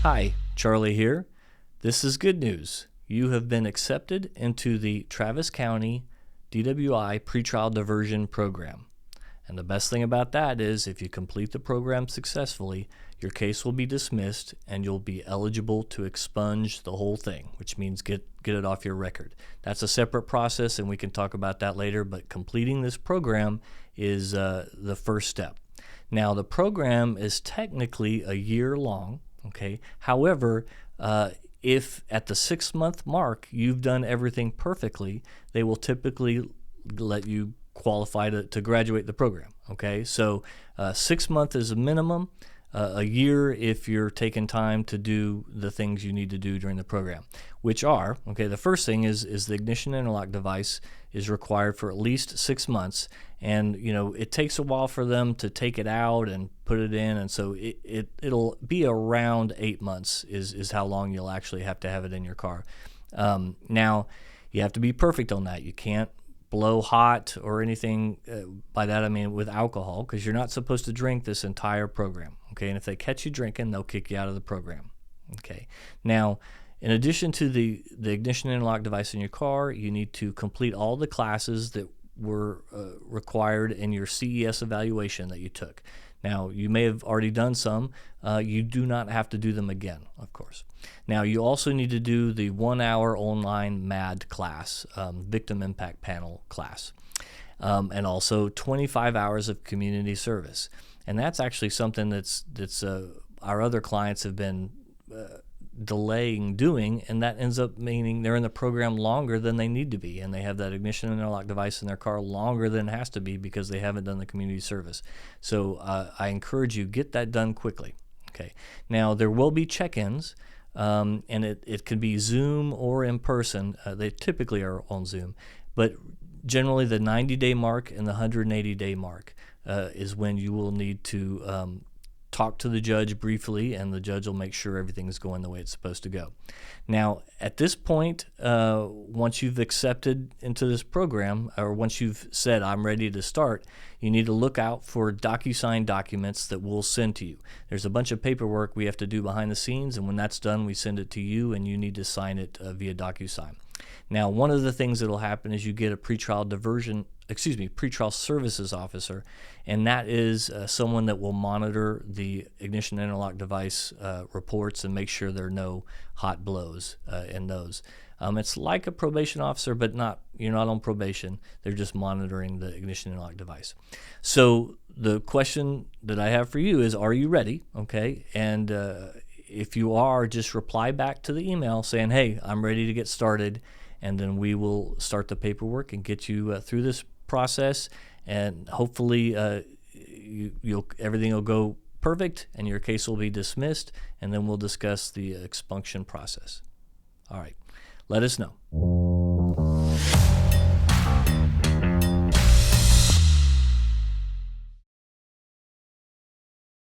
Hi, Charlie here. This is good news. You have been accepted into the Travis County DWI Pretrial Diversion program. And the best thing about that is if you complete the program successfully, your case will be dismissed and you'll be eligible to expunge the whole thing, which means get it off your record. That's a separate process and we can talk about that later, but completing this program is the first step. Now, the program is technically a year long. Okay. However, if at the 6-month mark you've done everything perfectly, they will typically let you qualify to graduate the program. Okay, so 6 months is a minimum. A year if you're taking time to do the things you need to do during the program, which are, okay, the first thing is the Ignition Interlock Device is required for at least 6 months, and it takes a while for them to take it out and put it in, and so it'll be around 8 months is how long you'll actually have to have it in your car. Now, you have to be perfect on that. You can't blow hot or anything. By that I mean with alcohol, because you're not supposed to drink this entire program. Okay, and if they catch you drinking, they'll kick you out of the program. Okay, now in addition to the Ignition Interlock Device in your car, you need to complete all the classes that were required in your CES evaluation that you took. Now, you may have already done some. You do not have to do them again, of course. Now, you also need to do the 1-hour online MAD class, Victim Impact Panel class, and also 25 hours of community service. And that's actually something that's our other clients have been delaying doing, and that ends up meaning they're in the program longer than they need to be, and they have that Ignition Interlock Device in their car longer than it has to be because they haven't done the community service. So I encourage you, get that done quickly. Okay. Now, there will be check-ins, and it could be Zoom or in person. They typically are on Zoom, but generally the 90-day mark and the 180-day mark is when you will need to talk to the judge briefly, and the judge will make sure everything is going the way it's supposed to go. Now, at this point, once you've accepted into this program, or once you've said, I'm ready to start, you need to look out for DocuSign documents that we'll send to you. There's a bunch of paperwork we have to do behind the scenes, and when that's done, we send it to you, and you need to sign it via DocuSign. Now, one of the things that will happen is you get a pretrial services officer, and that is someone that will monitor the Ignition Interlock Device reports and make sure there are no hot blows in those. It's like a probation officer, but you're not on probation. They're just monitoring the Ignition Interlock Device. So the question that I have for you is, are you ready? Okay, and if you are, just reply back to the email saying, hey, I'm ready to get started, and then we will start the paperwork and get you through this process, and hopefully everything will go perfect and your case will be dismissed, and then we'll discuss the expunction process. All right, let us know.